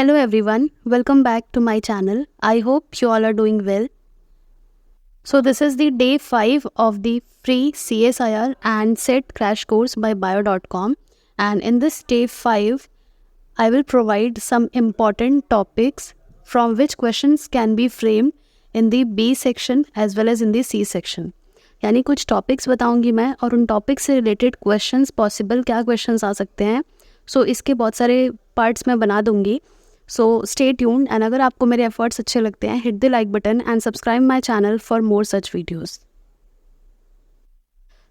Hello everyone, welcome back to my channel. I hope you all are doing well. So this is the day 5 of the free CSIR and SET crash course by bio.com, and in this day 5 I will provide some important topics from which questions can be framed in the B section as well as in the C section. यानी कुछ topics बताऊंगी मैं और उन topics से related questions possible क्या questions आ सकते हैं. सो इसके बहुत सारे पार्ट्स मैं बना दूंगी. सो स्टे ट्यून्ड एंड अगर आपको मेरे एफर्ट्स अच्छे लगते हैं hit the like button and subscribe my channel for more such videos.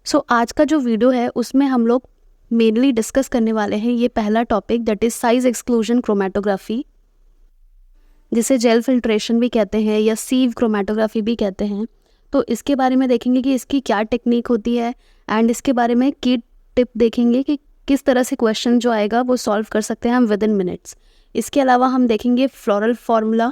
So आज का जो वीडियो है उसमें हम लोग मेनली डिस्कस करने वाले हैं ये पहला topic that is size exclusion chromatography, जिसे जेल फिल्ट्रेशन भी कहते हैं या सीव क्रोमेटोग्राफी भी कहते हैं. तो इसके बारे में देखेंगे कि इसकी क्या टेक्निक होती है एंड इसके बारे में की टिप देखेंगे कि किस तरह से क्वेश्चन जो आएगा वो सॉल्व कर सकते हैं हम विद इन मिनट्स. इसके अलावा हम देखेंगे फ्लोरल फार्मूला,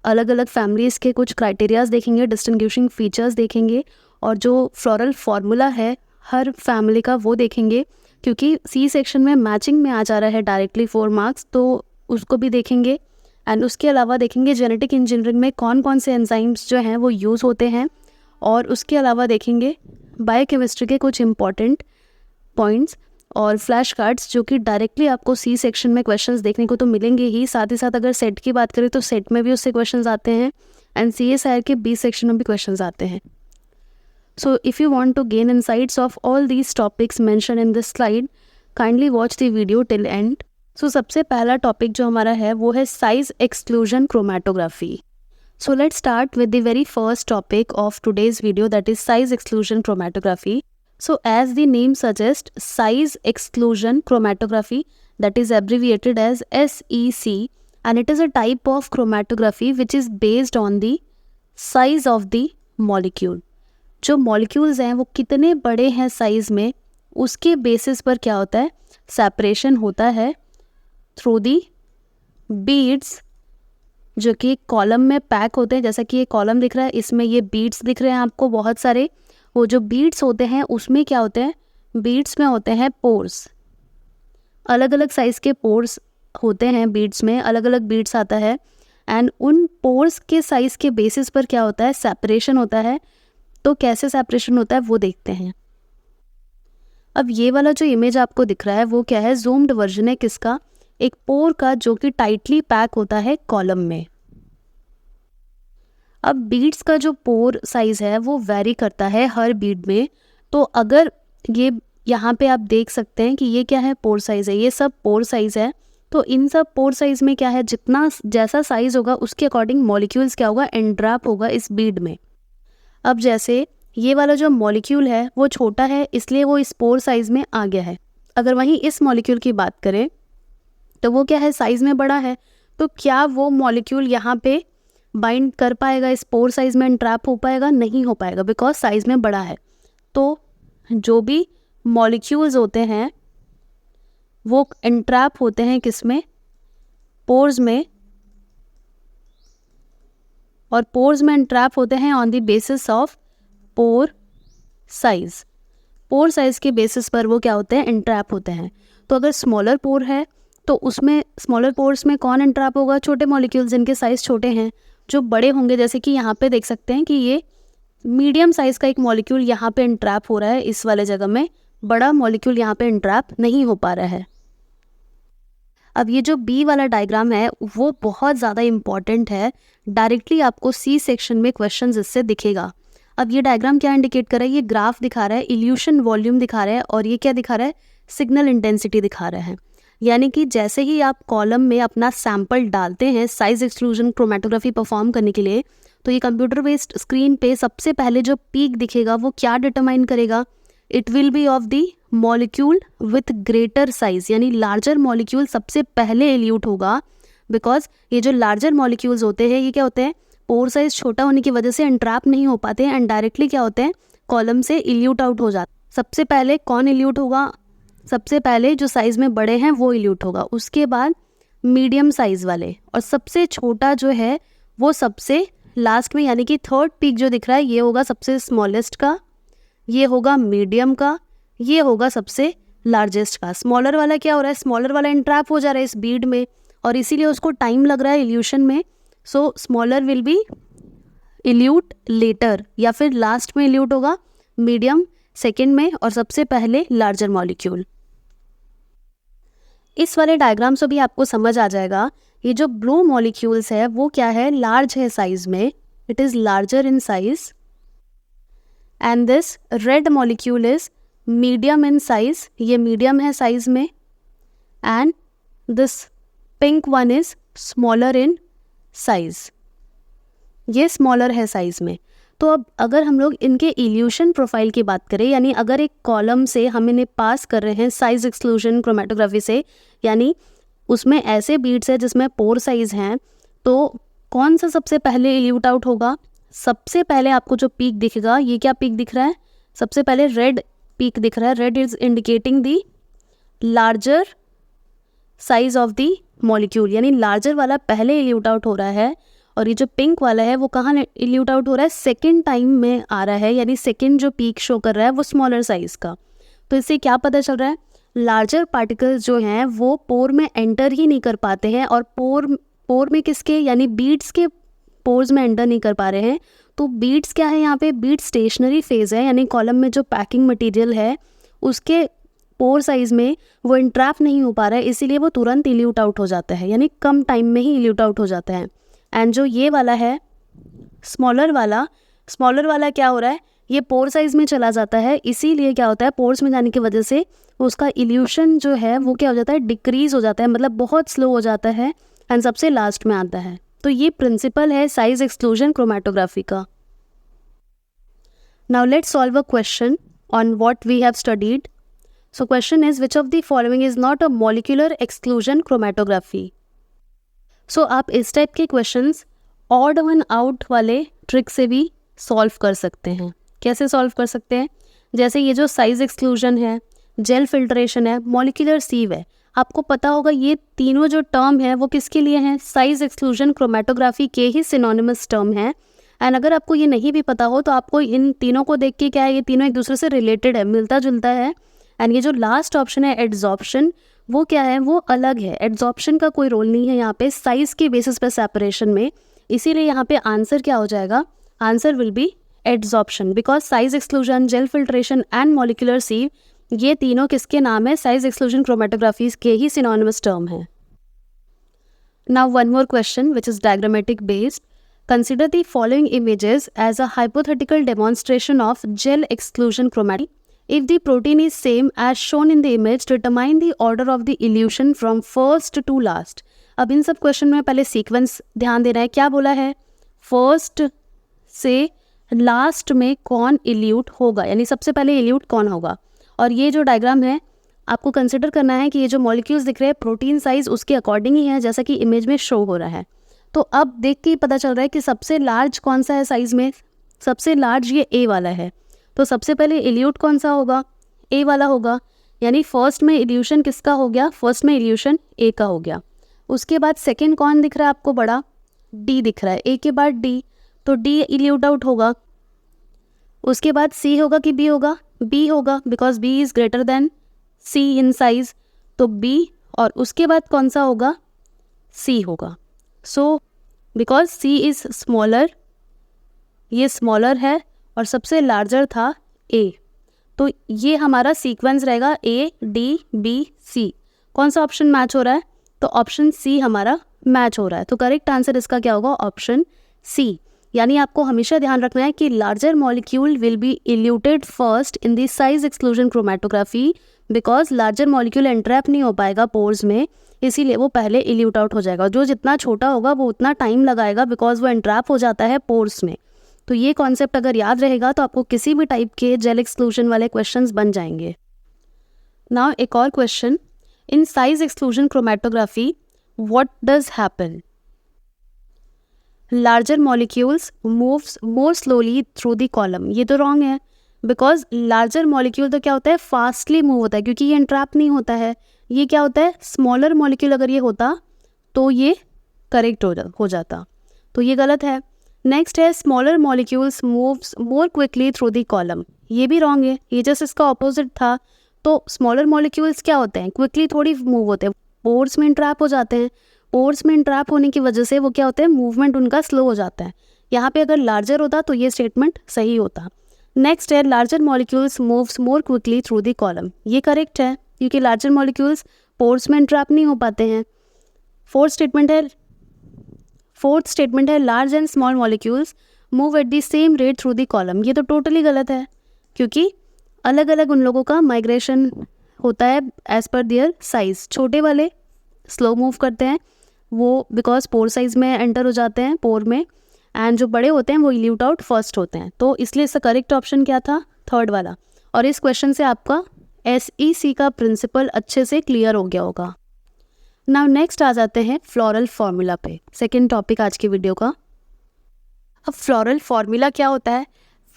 अलग अलग फैमिलीज़ के कुछ क्राइटेरियाज देखेंगे, डिस्टिंग्विशिंग फीचर्स देखेंगे और जो फ्लोरल फार्मूला है हर फैमिली का वो देखेंगे, क्योंकि सी सेक्शन में मैचिंग में आ जा रहा है डायरेक्टली 4 मार्क्स, तो उसको भी देखेंगे. एंड उसके अलावा देखेंगे जेनेटिक इंजीनियरिंग में कौन कौन से एंजाइम्स जो हैं वो यूज़ होते हैं, और उसके अलावा देखेंगे बायोकेमिस्ट्री के कुछ इंपॉर्टेंट पॉइंट्स और फ्लैश कार्ड्स जो कि डायरेक्टली आपको सी सेक्शन में क्वेश्चंस देखने को तो मिलेंगे ही. साथ ही साथ अगर सेट की बात करें तो सेट में भी उससे क्वेश्चंस आते हैं एंड CSIR के बी सेक्शन में भी क्वेश्चंस आते हैं. So if you want to gain insights of all these topics mention in this slide, kindly watch the video till end. So सबसे पहला टॉपिक जो हमारा है वो है size exclusion chromatography. So let's start with the very first topic of today's video, that is size exclusion chromatography. So as the name suggests, size exclusion chromatography, that is abbreviated as SEC, and it is a type of chromatography which is based on the size of the molecule. जो molecules हैं वो कितने बड़े हैं size में, उसके basis पर क्या होता है, सेपरेशन होता है थ्रू दी बीड्स जो कि कॉलम में पैक होते हैं. जैसा कि ये कॉलम दिख रहा है, इसमें ये बीड्स दिख रहे हैं आपको बहुत सारे. वो जो बीड्स होते हैं उसमें क्या होते हैं, बीड्स में होते हैं पोर्स, अलग अलग साइज़ के पोर्स होते हैं बीड्स में, अलग अलग बीड्स आता है एंड उन पोर्स के साइज़ के बेसिस पर क्या होता है, सेपरेशन होता है. तो कैसे सेपरेशन होता है वो देखते हैं. अब ये वाला जो इमेज आपको दिख रहा है वो क्या है, जूम्ड वर्जन है किसका, एक पोर का जो कि टाइटली पैक होता है कॉलम में. अब बीड्स का जो पोर साइज है वो वेरी करता है हर बीड में. तो अगर ये यहाँ पे आप देख सकते हैं कि ये क्या है, पोर साइज है, ये सब पोर साइज है. तो इन सब पोर साइज में क्या है, जितना जैसा साइज होगा उसके अकॉर्डिंग मॉलिक्यूल्स क्या होगा, एंड्रैप होगा इस बीड में. अब जैसे ये वाला जो मॉलिक्यूल है वो छोटा है इसलिए वो इस पोर साइज में आ गया है. अगर वहीं इस मॉलिक्यूल की बात करें तो वो क्या है, साइज में बड़ा है. तो क्या वो मॉलिक्यूल यहाँ पे बाइंड कर पाएगा, इस पोर साइज में एंट्रैप हो पाएगा, नहीं हो पाएगा, बिकॉज साइज में बड़ा है. तो जो भी मॉलिक्यूल्स होते हैं वो एंट्रैप होते हैं किस में, पोर्स में, और पोर्स में एंट्रैप होते हैं on the basis of pore size. Pore size के बेसिस पर वो क्या होते हैं, एंट्रैप होते हैं. तो अगर स्मॉलर पोर है तो उसमें स्मॉलर पोर्स में कौन एंट्रैप होगा, छोटे मॉलिक्यूल्स जिनके साइज़ छोटे हैं. जो बड़े होंगे, जैसे कि यहाँ पे देख सकते हैं कि ये मीडियम साइज़ का एक मॉलिक्यूल यहाँ पे एंट्रैप हो रहा है इस वाले जगह में, बड़ा मॉलिक्यूल यहाँ पे एंट्रैप नहीं हो पा रहा है. अब ये जो बी वाला डायग्राम है वो बहुत ज़्यादा इम्पॉर्टेंट है, डायरेक्टली आपको सी सेक्शन में क्वेश्चन इससे दिखेगा. अब ये डायग्राम क्या इंडिकेट कर रहा है, ये ग्राफ दिखा रहा है, इल्यूशन वॉल्यूम दिखा रहा है, और ये क्या दिखा रहा है, सिग्नल इंटेंसिटी दिखा रहा है. यानी कि जैसे ही आप कॉलम में अपना सैंपल डालते हैं साइज एक्सक्लूजन क्रोमेटोग्राफी परफॉर्म करने के लिए, तो ये कंप्यूटर बेस्ड स्क्रीन पे सबसे पहले जो पीक दिखेगा वो क्या डिटरमाइन करेगा, it will B of the molecule with greater size, यानी लार्जर मॉलिक्यूल सबसे पहले इल्यूट होगा. बिकॉज ये जो लार्जर मॉलिक्यूल्स होते हैं ये क्या होते हैं, पोर साइज छोटा होने की वजह से एंट्रैप नहीं हो पाते हैं एंड डायरेक्टली क्या होते हैं, कॉलम से इल्यूट आउट हो जाते. सबसे पहले कौन इल्यूट होगा, सबसे पहले जो साइज़ में बड़े हैं वो इल्यूट होगा, उसके बाद मीडियम साइज़ वाले, और सबसे छोटा जो है वो सबसे लास्ट में, यानी कि थर्ड पीक जो दिख रहा है ये होगा सबसे स्मॉलेस्ट का, ये होगा मीडियम का, ये होगा सबसे लार्जेस्ट का. स्मॉलर वाला क्या हो रहा है, स्मॉलर वाला एंट्रैप हो जा रहा है इस बीड में, और इसीलिए उसको टाइम लग रहा है इल्यूशन में. So smaller will be eluted later, या फिर लास्ट में इल्यूट होगा, मीडियम सेकेंड में, और सबसे पहले लार्जर मॉलिक्यूल. इस वाले डायग्राम से भी आपको समझ आ जाएगा ये जो ब्लू मॉलिक्यूल्स है वो क्या है, लार्ज है साइज में, it is larger in size. And this red molecule is medium in size, ये मीडियम है साइज में. And this pink one is smaller in size, ये स्मॉलर है साइज में. तो अब अगर हम लोग इनके इल्यूशन प्रोफाइल की बात करें, यानी अगर एक कॉलम से हम इन्हें पास कर रहे हैं साइज एक्सक्लूजन क्रोमेटोग्राफी से, यानी उसमें ऐसे बीड्स है जिसमें पोर साइज हैं, तो कौन सा सबसे पहले इल्यूट आउट होगा? सबसे पहले आपको जो पीक दिखेगा, ये क्या पीक दिख रहा है? सबसे पहले रेड पीक दिख रहा है. Red is indicating the larger size of the molecule, यानी लार्जर वाला पहले इल्यूट आउट हो रहा है. और ये जो पिंक वाला है वो कहाँ इल्यूट आउट हो रहा है? सेकेंड टाइम में आ रहा है, यानी सेकेंड जो पीक शो कर रहा है वो स्मॉलर साइज का. तो इससे क्या पता चल रहा है? लार्जर पार्टिकल्स जो हैं वो पोर में एंटर ही नहीं कर पाते हैं, और पोर में किसके, यानी बीड्स के पोर्स में एंटर नहीं कर पा रहे हैं. तो बीड्स क्या है यहाँ पे? बीड स्टेशनरी फेज है, यानी कॉलम में जो पैकिंग मटेरियल है उसके पोर साइज में वो इंट्रैप नहीं हो पा रहा है, इसीलिए वो तुरंत इल्यूट आउट हो जाता है, यानी कम टाइम में ही इल्यूट आउट हो जाता है. एंड जो ये वाला है स्मॉलर वाला क्या हो रहा है? ये पोर साइज में चला जाता है, इसीलिए क्या होता है, पोर्स में जाने की वजह से उसका इल्यूशन जो है वो क्या हो जाता है? डिक्रीज हो जाता है, मतलब बहुत स्लो हो जाता है, एंड सबसे लास्ट में आता है. तो ये प्रिंसिपल है साइज एक्सक्लूजन क्रोमेटोग्राफी का. Now let's solve a question on what we have studied. So question is which of the following is not a molecular exclusion chromatography. So आप इस टाइप के क्वेश्चंस ऑड वन आउट वाले trick से भी solve कर सकते हैं. कैसे सॉल्व कर सकते हैं? जैसे ये जो साइज एक्सक्लूजन है, जेल फिल्ट्रेशन है, मॉलिक्यूलर सीव है, आपको पता होगा ये तीनों जो टर्म है वो किसके लिए हैं? साइज एक्सक्लूजन क्रोमेटोग्राफी के ही सिनोनिमस टर्म है. एंड अगर आपको ये नहीं भी पता हो तो आपको इन तीनों को देख के क्या है, ये तीनों एक दूसरे से रिलेटेड है, मिलता जुलता है. एंड ये जो लास्ट ऑप्शन है एड्जॉर्प्शन, वो क्या है? वो अलग है. एड्जॉर्प्शन का कोई रोल नहीं है यहाँ पे साइज के बेसिस पे सेपरेशन में, इसीलिए यहाँ पे आंसर क्या हो जाएगा? Answer will be adsorption, because size exclusion, gel filtration and molecular sieve, ये तीनों किसके नाम है? साइज एक्सक्लूजन क्रोमेटोग्राफी के ही सिनोनिमस टर्म है. Now one more question which is diagrammatic based. Consider the following images as a hypothetical demonstration of gel exclusion chromatography. If the protein is same as shown in the image, determine the order of the elution from first to last. अब इन सब question में पहले sequence ध्यान देना है. क्या बोला है? फर्स्ट से लास्ट में कौन इल्यूट होगा, यानी सबसे पहले इल्यूट कौन होगा. और ये जो डायग्राम है आपको कंसिडर करना है कि ये जो मॉलिक्यूल्स दिख रहे हैं प्रोटीन साइज उसके अकॉर्डिंग ही है जैसा कि इमेज में शो हो रहा है. तो अब देख के ही पता चल रहा है कि सबसे लार्ज कौन सा है साइज में? सबसे लार्ज ये ए वाला है. तो सबसे पहले इल्यूट कौन सा होगा? ए वाला होगा, यानी फर्स्ट में इल्यूशन किसका हो गया? फर्स्ट में इल्यूशन ए का हो गया. उसके बाद सेकंड कौन दिख रहा है आपको? बड़ा डी दिख रहा है. ए के बाद डी, तो डी इल्यूट आउट होगा. उसके बाद सी होगा कि बी होगा? बी होगा, because B is greater than C in size, तो बी. और उसके बाद कौन सा होगा? सी होगा. So because C is smaller, ये स्मॉलर है और सबसे लार्जर था ए, तो ये हमारा सीक्वेंस रहेगा ए डी बी सी. कौन सा ऑप्शन मैच हो रहा है? तो ऑप्शन सी हमारा मैच हो रहा है. तो करेक्ट आंसर इसका क्या होगा? Option C. यानी आपको हमेशा ध्यान रखना है कि larger molecule will be eluted first in the size exclusion chromatography, because larger molecule entrap नहीं हो पाएगा पोर्स में, इसीलिए वो पहले इल्यूट आउट हो जाएगा. जो जितना छोटा होगा वो उतना टाइम लगाएगा, बिकॉज वो एंट्रैप हो जाता है पोर्स में. तो ये कॉन्सेप्ट अगर याद रहेगा तो आपको किसी भी टाइप के जेल एक्सक्लूजन वाले क्वेश्चंस बन जाएंगे. नाउ एक और question. In size exclusion chromatography what does happen? Larger molecules moves more slowly through the column. ये तो रॉन्ग है, बिकॉज लार्जर मॉलिक्यूल तो क्या होता है? फास्टली मूव होता है, क्योंकि ये एंट्रैप नहीं होता है. ये क्या होता है? स्मॉलर मॉलिक्यूल अगर ये होता तो ये करेक्ट हो जाता, तो ये गलत है. नेक्स्ट है smaller molecules moves more quickly through the column. ये भी रॉन्ग है, ये जस्ट इसका ऑपोजिट था. तो स्मॉलर मॉलिक्यूल्स क्या होते हैं? क्विकली थोड़ी मूव होते हैं, पोर्स में ट्रैप हो जाते हैं. पोर्स में इंट्रैप होने की वजह से वो क्या होता है, मूवमेंट उनका स्लो हो जाता है। यहाँ पे अगर लार्जर होता तो ये स्टेटमेंट सही होता। नेक्स्ट है larger molecules moves more quickly through the column. ये करेक्ट है क्योंकि लार्जर मॉलिक्यूल्स पोर्स में इंट्रैप नहीं हो पाते हैं। फोर्थ स्टेटमेंट है large and small molecules move at the same rate through the column. ये तो टोटली गलत है क्योंकि अलग अलग उन लोगों का माइग्रेशन होता है एज पर देयर साइज। छोटे वाले स्लो मूव करते हैं वो बिकॉज पोर साइज में एंटर हो जाते हैं पोर में, एंड जो बड़े होते हैं वो इल्यूट आउट फर्स्ट होते हैं। तो इसलिए इसका करेक्ट ऑप्शन क्या था, थर्ड वाला। और इस क्वेश्चन से आपका SEC का प्रिंसिपल अच्छे से क्लियर हो गया होगा। नाउ नेक्स्ट आ जाते हैं फ्लोरल फार्मूला पे, सेकेंड टॉपिक आज की वीडियो का। अब फ्लोरल फार्मूला क्या होता है?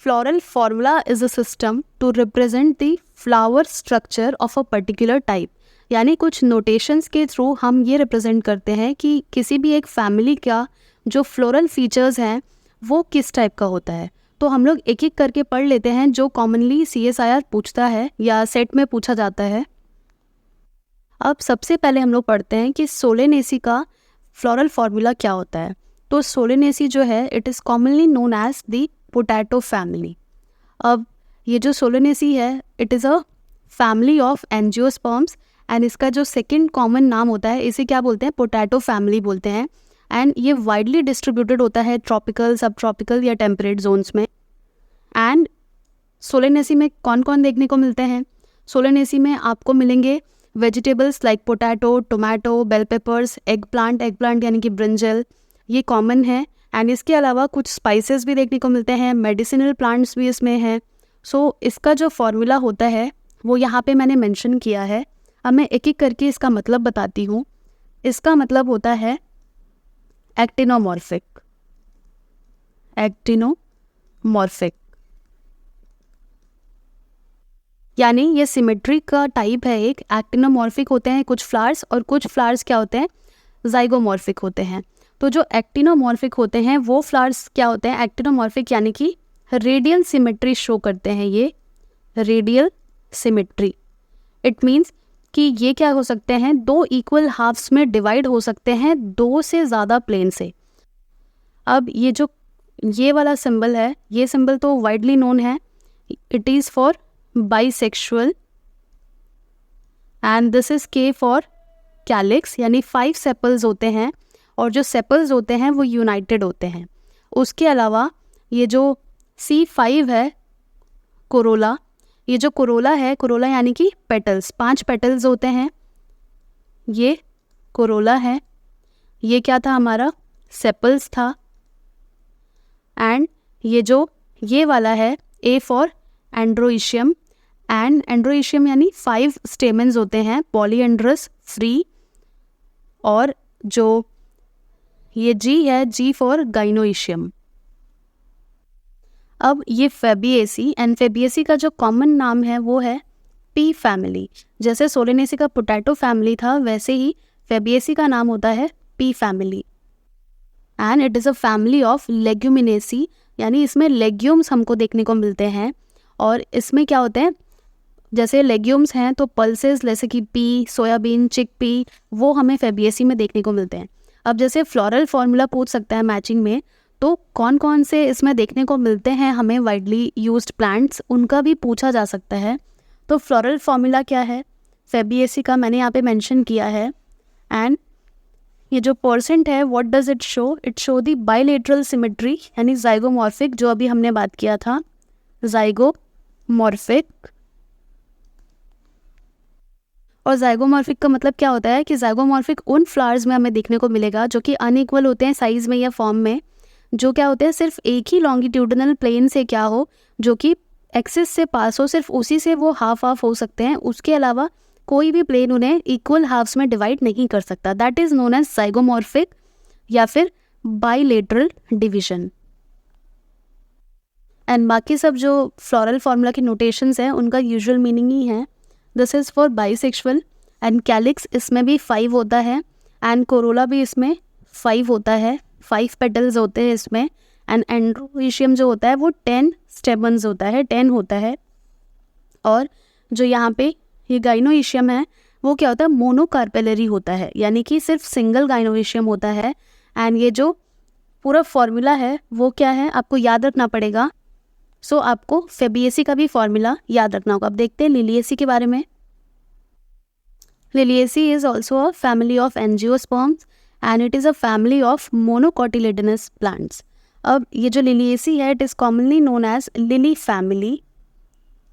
Floral formula is a system to represent the flower structure of a particular type. यानी कुछ नोटेशंस के थ्रू हम ये रिप्रेजेंट करते हैं कि किसी भी एक फैमिली का जो फ्लोरल फीचर्स हैं वो किस टाइप का होता है। तो हम लोग एक एक करके पढ़ लेते हैं जो कॉमनली CSIR पूछता है या सेट में पूछा जाता है। अब सबसे पहले हम लोग पढ़ते हैं कि सोलेनेसी का फ्लोरल फार्मूला क्या होता है। तो सोलेनेसी जो है it is commonly known as the potato family. अब ये जो सोलेनेसी है it is a family of angiosperms, and इसका जो सेकंड कॉमन नाम होता है इसे क्या बोलते हैं, पोटैटो फैमिली बोलते हैं। एंड ये वाइडली डिस्ट्रीब्यूटेड होता है ट्रॉपिकल, सब ट्रॉपिकल या टेम्परेट जोन्स में। एंड सोलेनेसी में कौन कौन देखने को मिलते हैं? सोलेनेसी में आपको मिलेंगे vegetables like potato, tomato, bell peppers, eggplant यानी कि ब्रिंजल, ये कॉमन है। एंड इसके अलावा कुछ स्पाइसेस भी देखने को मिलते हैं, मेडिसिनल प्लांट्स भी इसमें हैं। सो इसका जो फॉर्मूला होता है वो यहाँ पे मैंने मेंशन किया है। अब मैं एक एक करके इसका मतलब बताती हूँ। इसका मतलब होता है एक्टिनोमॉर्फिक। यानी ये सिमेट्री का टाइप है एक। एक्टिनोमॉर्फिक होते हैं कुछ फ्लावर्स और कुछ फ्लावर्स क्या होते हैं, जाइगोमॉर्फिक होते हैं। तो जो एक्टिनोमॉर्फिक होते हैं वो फ्लावर्स क्या होते हैं, एक्टिनोमॉर्फिक यानी कि रेडियल सिमेट्री शो करते हैं। ये रेडियल सिमेट्री इट मीन्स कि ये क्या हो सकते हैं, दो इक्वल हाफ्स में डिवाइड हो सकते हैं दो से ज़्यादा प्लेन से। अब ये जो ये वाला सिंबल है, ये सिंबल तो वाइडली नोन है, it is for bisexual and this is K for calyx, यानी 5 सेपल्स होते हैं और जो सेपल्स होते हैं वो यूनाइटेड होते हैं। उसके अलावा ये जो C5 है कोरोला, ये जो कोरोला है, कोरोला यानी कि पेटल्स, 5 पेटल्स होते हैं, ये कोरोला है। ये क्या था हमारा, सेपल्स था। एंड ये जो ये वाला है A फॉर एंड्रोइशियम, एंड एंड्रोइशियम यानी 5 स्टेमेंस होते हैं, पॉलीएंड्रस, फ्री। और जो ये G है, G फॉर गाइनोइशियम। अब ये फेबिएसी, एंड फेबिएसी का जो कॉमन नाम है वो है पी फैमिली। जैसे सोलेनेसी का पोटैटो फैमिली था वैसे ही फेबिएसी का नाम होता है pea family. And it is a family of Leguminosae, यानी इसमें लेग्यूम्स हमको देखने को मिलते हैं। और इसमें क्या होते हैं, जैसे लेग्यूम्स हैं तो पल्सेस जैसे कि पी, सोयाबीन, चिक पी, वो हमें फेबिएसी में देखने को मिलते हैं। अब जैसे फ्लोरल फार्मूला पूछ सकता है मैचिंग में, तो कौन कौन से इसमें देखने को मिलते हैं हमें वाइडली यूज्ड प्लांट्स, उनका भी पूछा जा सकता है। तो फ्लोरल फार्मूला क्या है फेबिएसी का, मैंने यहाँ पे मेंशन किया है। एंड ये जो परसेंट है what does it show, it show the bilateral symmetry, यानी जाइगोमॉर्फिक, जो अभी हमने बात किया था, जाइगोमॉर्फिक। और जाइगोमॉर्फिक का मतलब क्या होता है कि जाइगोमॉर्फिक उन फ्लावर्स में हमें देखने को मिलेगा जो कि अनइक्वल होते हैं साइज में या फॉर्म में, जो क्या होते हैं सिर्फ एक ही लॉन्गिट्यूडनल प्लेन से क्या हो, जो कि एक्सिस से पास हो, सिर्फ उसी से वो हाफ हो सकते हैं। उसके अलावा कोई भी प्लेन उन्हें इक्वल हाफ्स में डिवाइड नहीं कर सकता। That is known as zygomorphic या फिर बाइलेटरल डिविजन। एंड बाकी सब जो फ्लोरल फार्मूला के नोटेशंस हैं उनका यूजुअल मीनिंग ही है। This is for bisexual, and calyx इसमें भी 5 होता है, एंड कोरोला भी इसमें 5 होता है, 5 पेटल्स होते हैं इसमें। एंड एंड्रोइशियम जो होता है वो 10 स्टेमन्स होता है, 10 होता है। और जो यहाँ पे ये गाइनोइशियम है वो क्या होता है, मोनोकार्पेलरी होता है, यानी कि सिर्फ सिंगल गाइनोइशियम होता है। एंड ये जो पूरा फॉर्मूला है वो क्या है, आपको याद रखना पड़ेगा। सो आपको फेबिएसी का भी फॉर्मूला याद रखना होगा। अब देखते हैं लिलिएसी के बारे में। Liliaceae is also a family of angiosperms and it is a family of monocotyledonous plants. अब ये जो लिलिएसी है it is commonly known as lily family,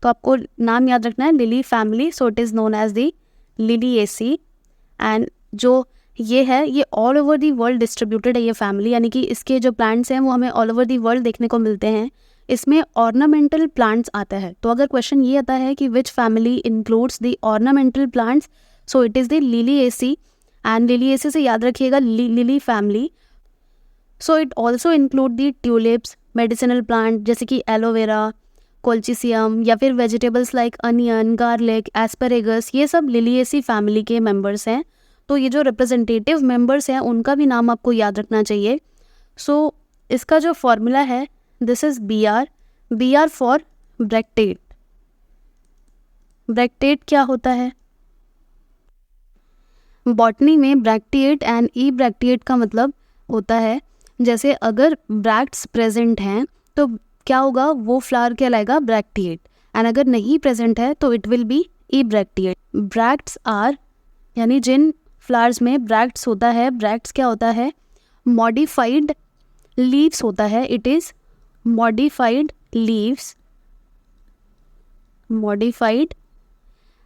तो आपको नाम याद रखना है lily family, so it is known as the Liliaceae. And जो ये है ये all over the world distributed है ये फैमिली, यानी कि इसके जो प्लांट्स हैं वो हमें ऑल ओवर दी वर्ल्ड देखने को मिलते हैं। इसमें ऑर्नामेंटल प्लांट्स आता है, तो अगर क्वेश्चन ये आता है कि विच family includes the ornamental plants, so it is the Liliaceae. And Liliaceae से याद रखिएगा lily family. So it also include the tulips, medicinal plant जैसे कि एलोवेरा, कोल्चिसियम, या फिर vegetables like onion, garlic, asparagus, ये सब लिलिएसी फैमिली के मेंबर्स हैं। तो ये जो रिप्रेजेंटेटिव मेंबर्स हैं उनका भी नाम आपको याद रखना चाहिए। सो इसका जो फॉर्मूला है this is B R for bracteate. Bracteate क्या होता है, बॉटनी में ब्रैक्टिएट एंड ई ब्रैक्टिएट का मतलब होता है जैसे अगर ब्रैक्ट्स प्रेजेंट हैं तो क्या होगा, वो फ्लावर कहलाएगा ब्रैक्टिएट, एंड अगर नहीं प्रेजेंट है तो it will be ebracteate. Bracts are, यानी जिन फ्लावर्स में ब्रैक्ट्स होता है, ब्रैक्ट्स क्या होता है, मॉडिफाइड लीव्स होता है, it is modified leaves, modified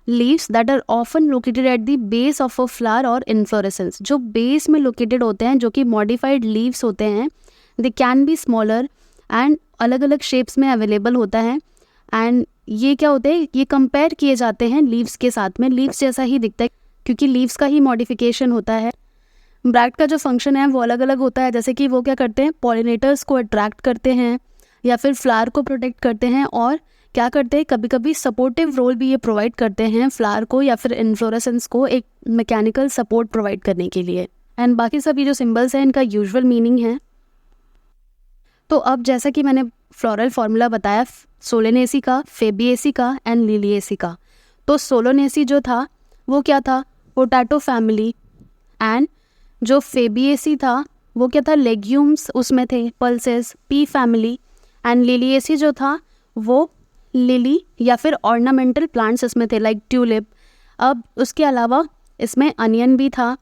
leaves that are often located at the base of a flower और इन्फ्लोरेसेंस। जो बेस में लोकेटेड होते हैं, जो कि मॉडिफाइड लीव्स होते हैं, they can be smaller and अलग अलग शेप्स में अवेलेबल होता है। एंड ये क्या होते हैं, ये कंपेयर किए जाते हैं लीव्स के साथ में, लीव्स जैसा ही दिखता है क्योंकि लीव्स का ही मॉडिफिकेशन होता है। ब्रैक्ट का जो फंक्शन है वो अलग अलग होता है, जैसे कि वो क्या करते हैं, पॉलिनेटर्स को अट्रैक्ट करते हैं या फिर फ्लावर को प्रोटेक्ट करते हैं, और क्या करते हैं कभी कभी सपोर्टिव रोल भी ये प्रोवाइड करते हैं फ्लावर को या फिर इन्फ्लोरेसेंस को एक मैकेनिकल सपोर्ट प्रोवाइड करने के लिए। एंड बाकी सभी जो सिंबल्स हैं इनका यूजुअल मीनिंग है। तो अब जैसा कि मैंने फ्लोरल फार्मूला बताया सोलेनेसी का, फेबिएसी का एंड लिलिएसी का, तो सोलोनेसी जो था वो क्या था, पोटैटो फैमिली, एंड जो फेबिएसी था वो क्या था, लेग्यूम्स उसमें थे, pulses, P family, and Liliaceae जो था वो लिली या फिर ऑर्नामेंटल प्लांट्स इसमें थे लाइक ट्यूलिप। अब उसके अलावा इसमें अनियन भी था।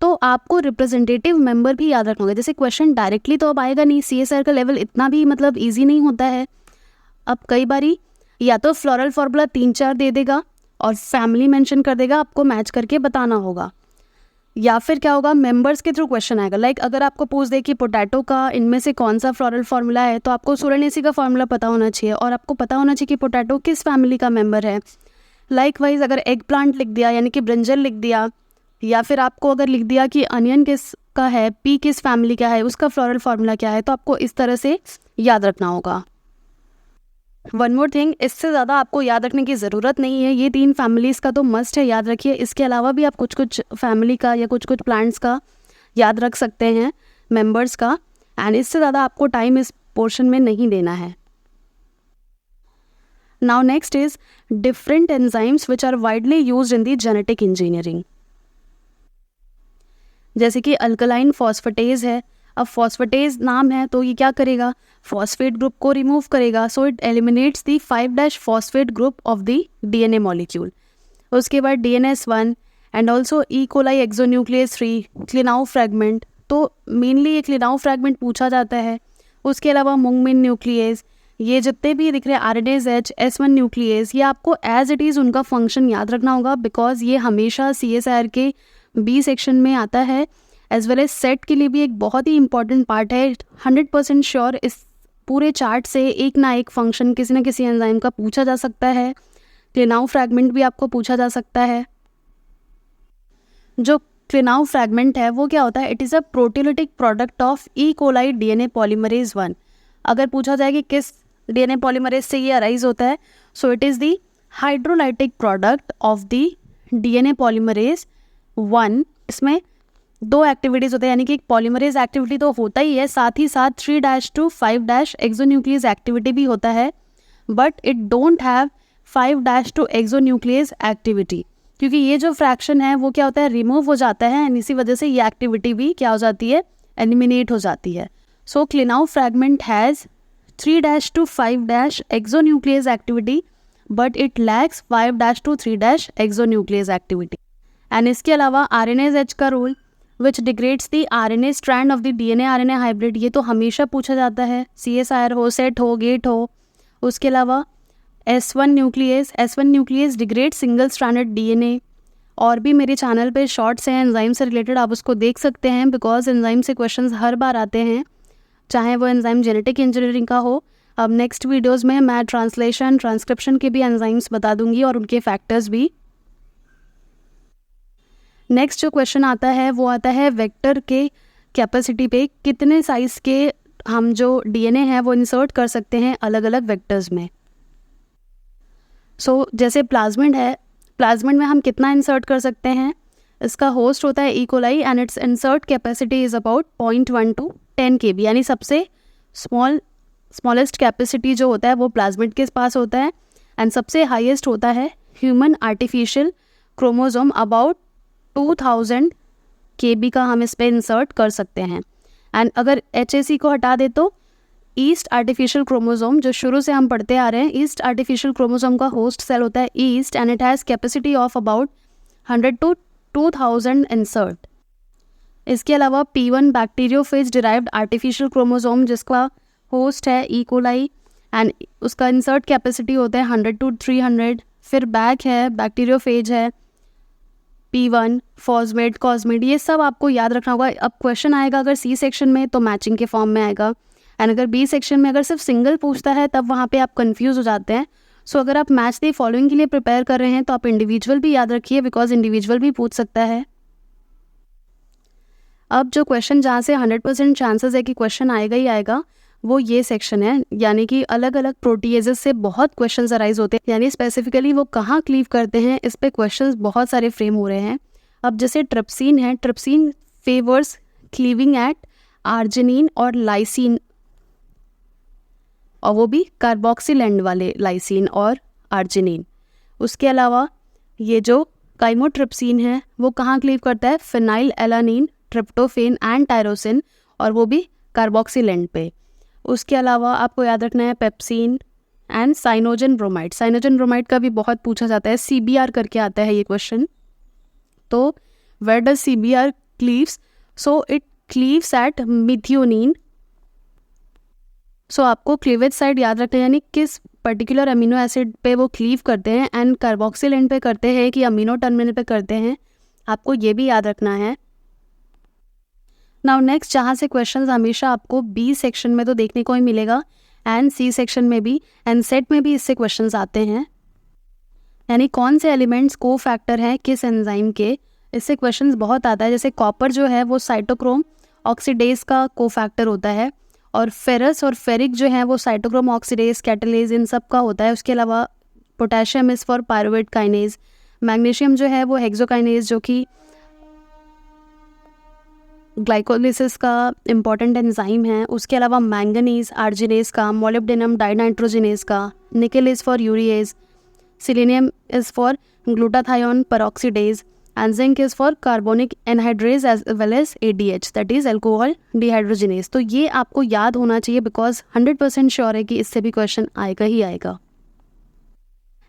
तो आपको रिप्रेजेंटेटिव मेंबर भी याद रखना होगा, जैसे क्वेश्चन डायरेक्टली तो अब आएगा नहीं, सीएसआर का लेवल इतना भी मतलब इजी नहीं होता है। अब कई बारी या तो फ्लोरल फार्मूला 3-4 दे देगा और फैमिली मेंशन कर देगा, आपको मैच करके बताना होगा, या फिर क्या होगा, मेंबर्स के थ्रू क्वेश्चन आएगा। लाइक अगर आपको पूछ दे कि पोटैटो का इनमें से कौन सा फ्लोरल फार्मूला है, तो आपको सोलेनेसी का फार्मूला पता होना चाहिए और आपको पता होना चाहिए कि पोटैटो किस फैमिली का मेंबर है। लाइकवाइज अगर एग प्लांट लिख दिया यानी कि ब्रिंजल लिख दिया, या फिर आपको अगर लिख दिया कि अनियन किस का है, पी किस फैमिली का है, उसका फ्लोरल फार्मूला क्या है, तो आपको इस तरह से याद रखना होगा। वन मोर थिंग, इससे ज़्यादा आपको याद रखने की ज़रूरत नहीं है, ये 3 फैमिलीज़ का तो मस्ट है, याद रखिए। इसके अलावा भी आप कुछ कुछ फैमिली का या कुछ कुछ प्लांट्स का याद रख सकते हैं, मेंबर्स का, एंड इससे ज़्यादा आपको टाइम इस पोर्शन में नहीं देना है। Now next is different enzymes which are widely used in the genetic engineering. जैसे कि अल्कलाइन फॉस्फेटेज है। अब फॉस्फेटेज नाम है तो ये क्या करेगा, फॉस्फेट ग्रुप को रिमूव करेगा, so it eliminates the 5' phosphate group of the DNA molecule. उसके बाद DNS1 and also E coli exonuclease 3 Klenow fragment, तो मेनली ये क्लिनाउ फ्रैगमेंट पूछा जाता है। उसके अलावा मुंगमिन न्यूक्लियस, ये जितने भी दिख रहे हैं आरएनएज एच S1 न्यूक्लियस, ये आपको एज इट इज़ उनका फंक्शन याद रखना होगा, बिकॉज ये हमेशा CSIR के B सेक्शन में आता है, एज वेल एज सेट के लिए भी एक बहुत ही इंपॉर्टेंट पार्ट है। 100% श्योर इस पूरे चार्ट से एक ना एक फंक्शन किसी न किसी एंजाइम का पूछा जा सकता है। क्लिनाउ फ्रैगमेंट भी आपको पूछा जा सकता है। जो क्लिनाउ फ्रैगमेंट है वो क्या होता है, it is a proteolytic product of E coli DNA polymerase 1। अगर पूछा जाए कि किस DNA पॉलीमरेज से ये अराइज होता है, सो it is the hydrolytic product of the DNA polymerase 1। इसमें 2 एक्टिविटीज़ होते हैं, यानी कि एक पॉलीमरेज एक्टिविटी तो होता ही है, साथ ही साथ 3' to 5' एक्सोन्यूक्लियस एक्टिविटी भी होता है, but it don't have 5' to exonuclease activity. क्योंकि ये जो फ्रैक्शन है वो क्या होता है, रिमूव हो जाता है, एंड इसी वजह से ये एक्टिविटी भी क्या हो जाती है, एलिमिनेट हो जाती है. सो क्लिनाउ fragment has 3' to 5' exonuclease activity but it lacks 5' to 3' exonuclease activity. And इसके अलावा RNase-H का role which degrades the RNA strand of the DNA RNA hybrid, ये तो हमेशा पूछा जाता है, CSIR हो, सेट हो, गेट हो. उसके अलावा S1 nucleus degrade single stranded DNA. और भी मेरे चैनल पे शॉर्ट्स हैं एंजाइम से रिलेटेड, आप उसको देख सकते हैं, बिकॉज एंजाइम से क्वेश्चंस हर बार आते हैं, चाहे वो एंजाइम जेनेटिक इंजीनियरिंग का हो. अब नेक्स्ट वीडियोस में मैं ट्रांसलेशन ट्रांसक्रिप्शन के भी एंजाइम्स बता दूंगी और उनके फैक्टर्स भी. नेक्स्ट जो क्वेश्चन आता है वो आता है वेक्टर के कैपेसिटी पे, कितने साइज़ के हम जो DNA है वो इंसर्ट कर सकते हैं अलग अलग वेक्टर्स में. सो जैसे प्लाज्मिड है, प्लाज्मिड में हम कितना इंसर्ट कर सकते हैं. इसका होस्ट होता है E. coli and it's insert capacity is about 0.1 to 10 kb, यानी सबसे स्मॉलेस्ट कैपेसिटी जो होता है वो प्लाज्मिड के पास होता है. एंड सबसे हाईएस्ट होता है human artificial chromosome, about 2000 kb का हम इस पर इंसर्ट कर सकते हैं. एंड अगर HAC को हटा दे तो ईस्ट आर्टिफिशियल क्रोमोसोम, जो शुरू से हम पढ़ते आ रहे हैं, ईस्ट आर्टिफिशियल क्रोमोसोम का होस्ट सेल होता है east and it has capacity of about 100 to 2000 insert. इसके अलावा P1 bacteriophage derived artificial chromosome, जिसका होस्ट है E. coli एंड उसका इंसर्ट कैपेसिटी होता है 100 to 300. फिर बैक है, बैक्टीरियोफेज है, P1, फॉस्मेट, कॉस्मेट, ये सब आपको याद रखना होगा. अब क्वेश्चन आएगा अगर C सेक्शन में तो मैचिंग के फॉर्म में आएगा, एंड अगर B सेक्शन में अगर सिर्फ सिंगल पूछता है तब वहाँ पे आप कंफ्यूज हो जाते हैं. सो अगर आप मैच द फॉलोइंग के लिए प्रिपेयर कर रहे हैं तो आप इंडिविजुअल भी याद रखिए, बिकॉज इंडिविजुअल भी पूछ सकता है. अब जो क्वेश्चन जहाँ से 100% चांसेस है कि क्वेश्चन आएगा ही आएगा, वो ये सेक्शन है, यानी कि अलग अलग प्रोटीएजेस से बहुत क्वेश्चंस अराइज होते हैं, यानी स्पेसिफिकली वो कहाँ क्लीव करते हैं, इस पे क्वेश्चंस बहुत सारे फ्रेम हो रहे हैं. अब जैसे ट्रिप्सिन है, trypsin favours cleaving at arginine और लाइसिन, और वो भी कार्बोक्सिल एंड वाले लाइसिन और आर्जिनिन. उसके अलावा ये जो काइमोट्रिप्सिन है वो कहाँ क्लीव करता है, phenyl alanine, tryptophan and tyrosine, और वो भी कार्बोक्सिल एंड पे. उसके अलावा आपको याद रखना है pepsin and Cyanogen bromide. Cyanogen bromide का भी बहुत पूछा जाता है, CBR करके आता है ये क्वेश्चन. तो where does CBR cleaves, so it cleaves at methionine. So आपको क्लीवेज साइड याद रखना है, यानी किस पर्टिकुलर अमीनो एसिड पे वो क्लीव करते हैं, एंड कार्बोक्सिल एंड पे करते हैं कि अमीनो टर्मिनल पे करते हैं, आपको ये भी याद रखना है. नाउ नेक्स्ट, जहाँ से क्वेश्चंस हमेशा आपको B सेक्शन में तो देखने को ही मिलेगा एंड C सेक्शन में भी, एंड सेट में भी इससे क्वेश्चंस आते हैं, यानी कौन से एलिमेंट्स को फैक्टर हैं किस एंजाइम के, इससे क्वेश्चंस बहुत आता है. जैसे कॉपर जो है वो साइटोक्रोम ऑक्सीडेज का को फैक्टर होता है, और फेरस और फेरिक जो है वो साइटोक्रोम ऑक्सीडेज, कैटलेज, इन सब का होता है. उसके अलावा potassium is for pyruvate kinase, magnesium जो है वो हेक्सोकाइनेज, जो कि ग्लाइकोलिसिस का इम्पॉर्टेंट एंजाइम है. उसके अलावा मैंगनीज आर्जिनेज का, मोलिब्डेनम डाइनाइट्रोजिनेज का, निकल is for urease, selenium is for glutathione peroxidase, and zinc is for carbonic anhydrase as well as ADH, that is alcohol dehydrogenase. तो ये आपको याद होना चाहिए, बिकॉज 100% श्योर है कि इससे भी क्वेश्चन आएगा ही आएगा.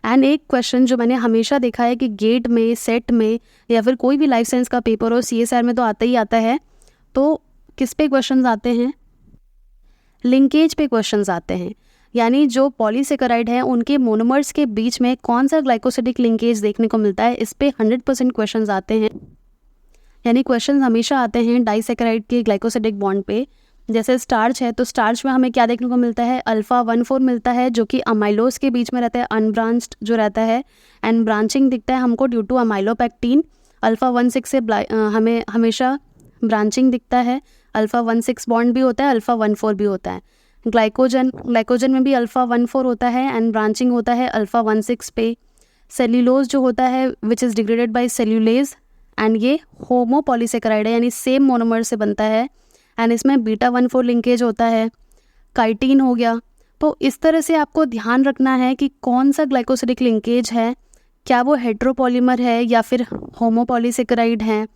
एंड एक क्वेश्चन जो मैंने हमेशा देखा है कि गेट में, सेट में, या फिर कोई भी लाइफ साइंस का पेपर हो, CSR में तो आता ही आता है, तो किस पे क्वेश्चंस आते हैं, लिंकेज पे क्वेश्चंस आते हैं. यानी जो पॉलीसेकेराइड है उनके मोनोमर्स के बीच में कौन सा ग्लाइकोसिडिक लिंकेज देखने को मिलता है, इस पे 100% क्वेश्चंस आते हैं. यानी क्वेश्चंस हमेशा आते हैं डाइसेकेराइड के ग्लाइकोसिडिक बॉन्ड पे. जैसे स्टार्च है तो स्टार्च में हमें क्या देखने को मिलता है, अल्फा 1,4 मिलता है, जो कि अमाइलोज के बीच में रहता है, अनब्रांच्ड जो रहता है, एंड ब्रांचिंग दिखता है हमको ड्यू टू अमाइलोपेक्टिन. अल्फा 1,6 से हमें हमेशा ब्रांचिंग दिखता है, अल्फा 1,6 बॉन्ड भी होता है, अल्फा 1,4 भी होता है. ग्लाइकोजन में भी अल्फा 1,4 होता है एंड ब्रांचिंग होता है अल्फा 1,6 पे. सेल्यूलोज जो होता है which is degraded by cellulase, and ये होमोपॉलीसेकेराइड है, यानी सेम मोनोमर से बनता है, एंड इसमें बीटा 1,4 लिंकेज होता है. काइटिन हो गया. तो इस तरह से आपको ध्यान रखना है कि कौन सा ग्लाइकोसिडिक लिंकेज है, क्या वो हेट्रोपॉलीमर है या फिर होमोपॉलीसेकेराइड हैं,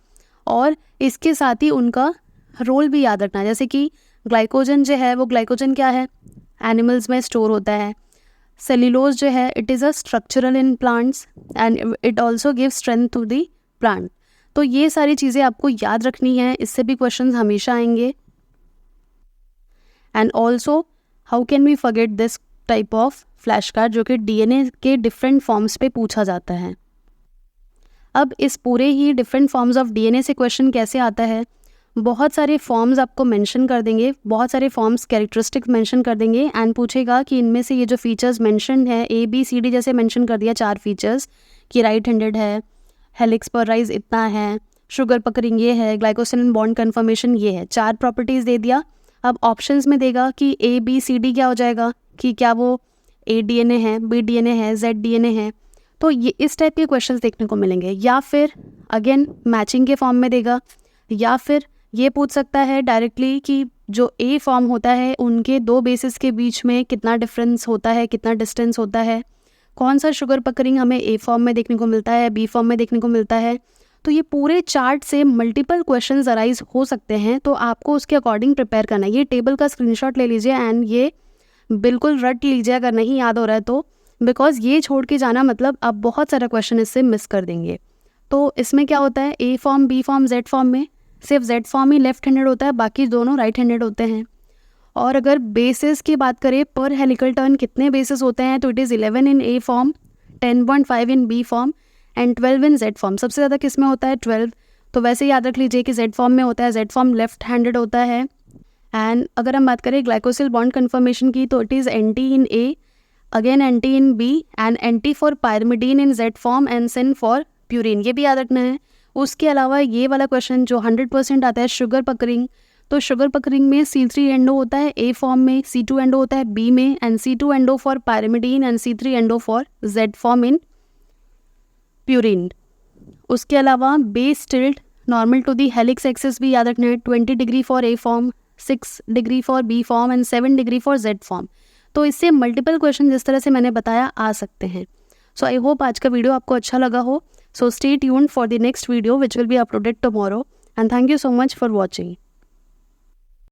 और इसके साथ ही उनका रोल भी याद रखना है। जैसे कि ग्लाइकोजन जो है वो ग्लाइकोजन क्या है, एनिमल्स में स्टोर होता है। सेल्यूलोज जो है it is a structural in plants and it also give strength to the plant. तो ये सारी चीज़ें आपको याद रखनी है, इससे भी क्वेश्चंस हमेशा आएंगे। And also how can we forget this type of flash card जो कि डीएनए के डिफरेंट फॉर्म्स पे पूछा जाता है। अब इस पूरे ही डिफरेंट फॉर्म्स ऑफ डीएनए से क्वेश्चन कैसे आता है, बहुत सारे फॉर्म्स आपको मेंशन कर देंगे, बहुत सारे फॉर्म्स कैरेक्टरिस्टिक्स मेंशन कर देंगे एंड पूछेगा कि इनमें से ये जो फीचर्स मेंशन है ABCD जैसे मेंशन कर दिया 4 फीचर्स कि राइट हैंडेड है, हेलिक्स पर राइज इतना है, शुगर पकरिंग ये है, ग्लाइकोसिलिन बॉन्ड कन्फर्मेशन ये है, 4 प्रॉपर्टीज़ दे दिया। अब ऑप्शंस में देगा कि ABCD क्या हो जाएगा, कि क्या वो A DNA है, B DNA है, Z DNA है। तो ये इस टाइप के क्वेश्चंस देखने को मिलेंगे, या फिर अगेन मैचिंग के फॉर्म में देगा, या फिर ये पूछ सकता है डायरेक्टली कि जो A फॉर्म होता है उनके 2 बेसिस के बीच में कितना डिफरेंस होता है, कितना डिस्टेंस होता है, कौन सा शुगर पकरिंग हमें A फॉर्म में देखने को मिलता है, B फॉर्म में देखने को मिलता है। तो ये पूरे चार्ट से मल्टीपल क्वेश्चंस अराइज हो सकते हैं, तो आपको उसके अकॉर्डिंग प्रिपेयर करना है। ये टेबल का स्क्रीनशॉट ले लीजिए एंड ये बिल्कुल रट लीजिए अगर नहीं याद हो रहा है तो, बिकॉज ये छोड़ के जाना मतलब आप बहुत सारा क्वेश्चन इससे मिस कर देंगे। तो इसमें क्या होता है, A form, B form, Z form में सिर्फ Z फॉर्म ही लेफ्ट हैंडेड होता है, बाकी दोनों राइट हैंडेड होते हैं। और अगर बेसिस की बात करें, पर हेलिकल टर्न कितने बेसिस होते हैं, तो it is 11 in A form, 10.5 in B form and 12 in Z form. सबसे ज़्यादा किस में होता है, 12। तो वैसे याद रख लीजिए कि Z फॉर्म में होता है, Z फॉर्म लेफ्ट हैंडेड होता है। एंड अगर हम बात करें ग्लाइकोसिल बॉन्ड कन्फर्मेशन की, तो it is NT in A, again NT in B and NT for pyrimidine in Z form and syn for purine, ये भी याद रखना है। उसके अलावा ये वाला क्वेश्चन जो 100% आता है शुगर पकरिंग, तो शुगर पकरिंग में C3 एंडो होता है A फॉर्म में, C2 एंडो होता है B में and C2 endo for pyrimidine and C3 endo for Z form in purine. उसके अलावा base tilt normal to the helix axis भी याद रखना है, 20 degree for A form, 6 degree for B form and 7 degree for Z form. तो इससे multiple question जिस तरह से मैंने बताया आ सकते हैं। सो आई होप आज का वीडियो आपको अच्छा लगा हो। So stay tuned for the next video which will be uploaded tomorrow, and thank you so much for watching.